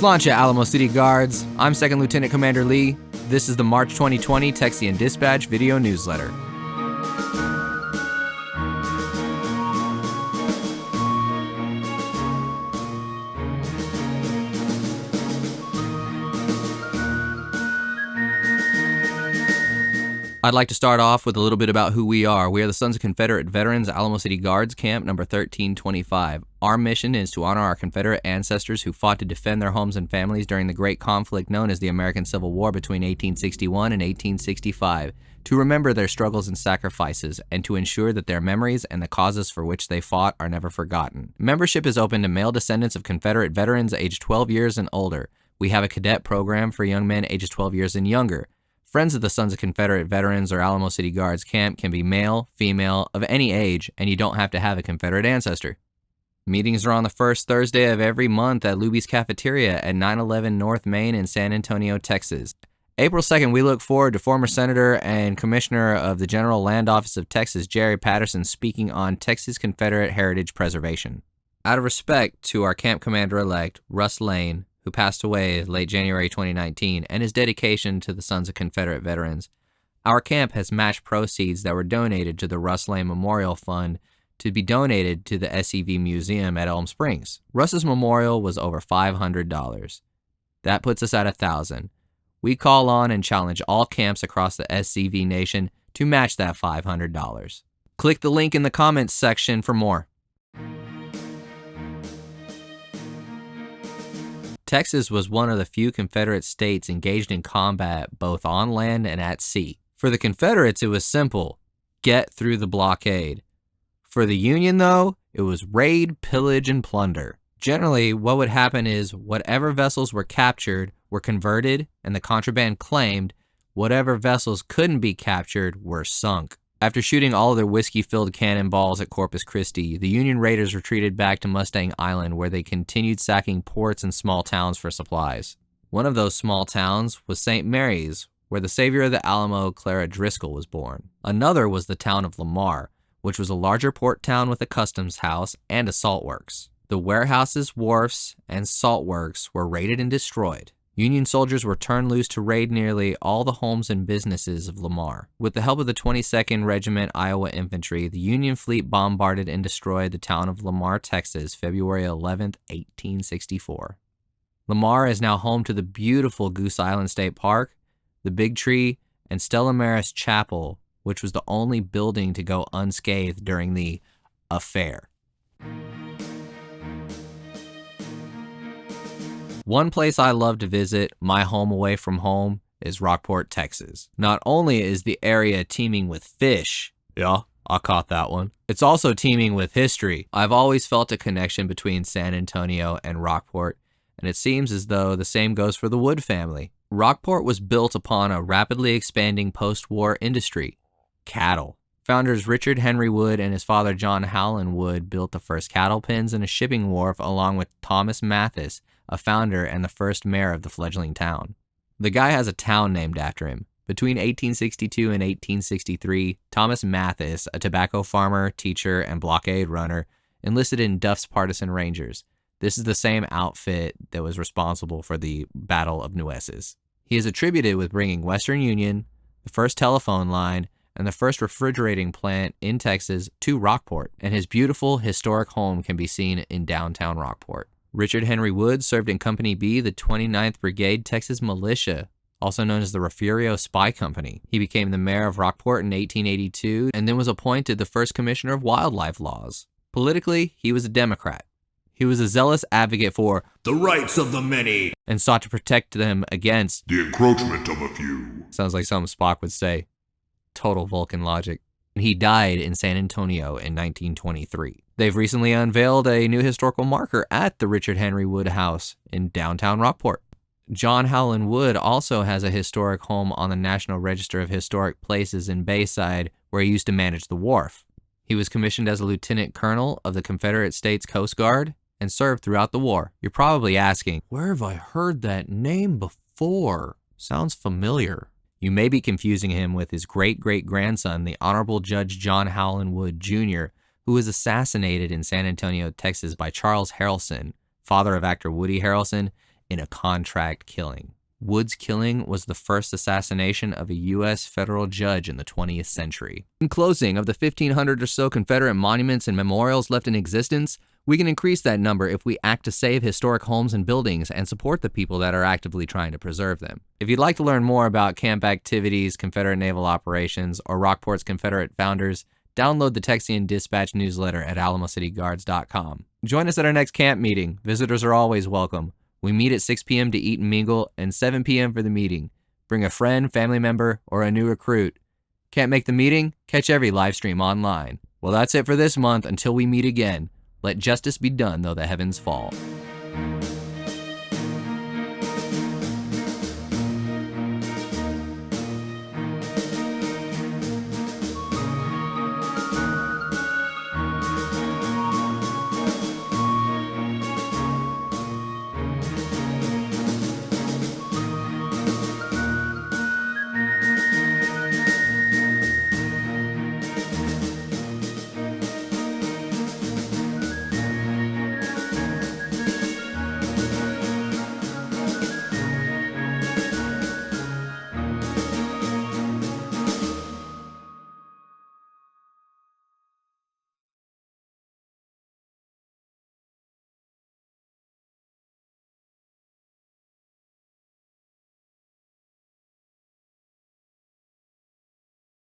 Sláinte, Alamo City Guards. I'm Second Lieutenant Commander Lee. This is the March 2020 Texian Dispatch video newsletter. I'd like to start off with a little bit about who we are. We are the Sons of Confederate Veterans, Alamo City Guards, Camp number 1325. Our mission is to honor our Confederate ancestors who fought to defend their homes and families during the great conflict known as the American Civil War between 1861 and 1865, to remember their struggles and sacrifices, and to ensure that their memories and the causes for which they fought are never forgotten. Membership is open to male descendants of Confederate veterans aged 12 years and older. We have a cadet program for young men ages 12 years and younger. Friends of the Sons of Confederate Veterans or Alamo City Guards Camp can be male, female, of any age, and you don't have to have a Confederate ancestor. Meetings are on the first Thursday of every month at Luby's Cafeteria at 911 North Main in San Antonio, Texas. April 2nd, we look forward to former Senator and Commissioner of the General Land Office of Texas, Jerry Patterson, speaking on Texas Confederate Heritage Preservation. Out of respect to our Camp Commander-elect, Russ Lane, who passed away late January 2019, and his dedication to the Sons of Confederate Veterans, our camp has matched proceeds that were donated to the Russ Lane Memorial Fund to be donated to the SCV Museum at Elm Springs. Russ's memorial was over $500. That puts us at $1,000. We call on and challenge all camps across the SCV nation to match that $500. Click the link in the comments section for more. Texas was one of the few Confederate states engaged in combat both on land and at sea. For the Confederates, it was simple: get through the blockade. For the Union, though, it was raid, pillage, and plunder. Generally, what would happen is whatever vessels were captured were converted and the contraband claimed. Whatever vessels couldn't be captured were sunk. After shooting all of their whiskey-filled cannonballs at Corpus Christi, the Union raiders retreated back to Mustang Island, where they continued sacking ports and small towns for supplies. One of those small towns was St. Mary's, where the savior of the Alamo, Clara Driscoll, was born. Another was the town of Lamar, which was a larger port town with a customs house and a salt works. The warehouses, wharfs, and salt works were raided and destroyed. Union soldiers were turned loose to raid nearly all the homes and businesses of Lamar. With the help of the 22nd Regiment Iowa Infantry, the Union fleet bombarded and destroyed the town of Lamar, Texas, February 11, 1864. Lamar is now home to the beautiful Goose Island State Park, the Big Tree, and Stella Maris Chapel, which was the only building to go unscathed during the affair. One place I love to visit, my home away from home, is Rockport, Texas. Not only is the area teeming with fish, yeah, I caught that one, it's also teeming with history. I've always felt a connection between San Antonio and Rockport, and it seems as though the same goes for the Wood family. Rockport was built upon a rapidly expanding post-war industry, cattle. Founders Richard Henry Wood and his father John Howland Wood built the first cattle pens and a shipping wharf, along with Thomas Mathis, a founder and the first mayor of the fledgling town. The guy has a town named after him. Between 1862 and 1863, Thomas Mathis, a tobacco farmer, teacher, and blockade runner, enlisted in Duff's Partisan Rangers. This is the same outfit that was responsible for the Battle of Nueces. He is attributed with bringing Western Union, the first telephone line, and the first refrigerating plant in Texas to Rockport, and his beautiful historic home can be seen in downtown Rockport. Richard Henry Wood served in Company B, the 29th Brigade Texas Militia, also known as the Refugio Spy Company. He became the mayor of Rockport in 1882 and then was appointed the first commissioner of wildlife laws. Politically, he was a Democrat. He was a zealous advocate for the rights of the many and sought to protect them against the encroachment of a few. Sounds like something Spock would say. Total Vulcan logic. He died in San Antonio in 1923. They've recently unveiled a new historical marker at the Richard Henry Wood House in downtown Rockport. John Howland Wood also has a historic home on the National Register of Historic Places in Bayside, where he used to manage the wharf. He was commissioned as a lieutenant colonel of the Confederate States Coast Guard and served throughout the war. You're probably asking, where have I heard that name before? Sounds familiar. You may be confusing him with his great-great-grandson, the Honorable Judge John Howland Wood, Jr., who was assassinated in San Antonio, Texas by Charles Harrelson, father of actor Woody Harrelson, in a contract killing. Wood's killing was the first assassination of a U.S. federal judge in the 20th century. In closing, of the 1,500 or so Confederate monuments and memorials left in existence, we can increase that number if we act to save historic homes and buildings and support the people that are actively trying to preserve them. If you'd like to learn more about camp activities, Confederate naval operations, or Rockport's Confederate founders, download the Texian Dispatch newsletter at alamocityguards.com. Join us at our next camp meeting. Visitors are always welcome. We meet at 6 p.m. to eat and mingle and 7 p.m. for the meeting. Bring a friend, family member, or a new recruit. Can't make the meeting? Catch every live stream online. Well, that's it for this month. Until we meet again, let justice be done though the heavens fall.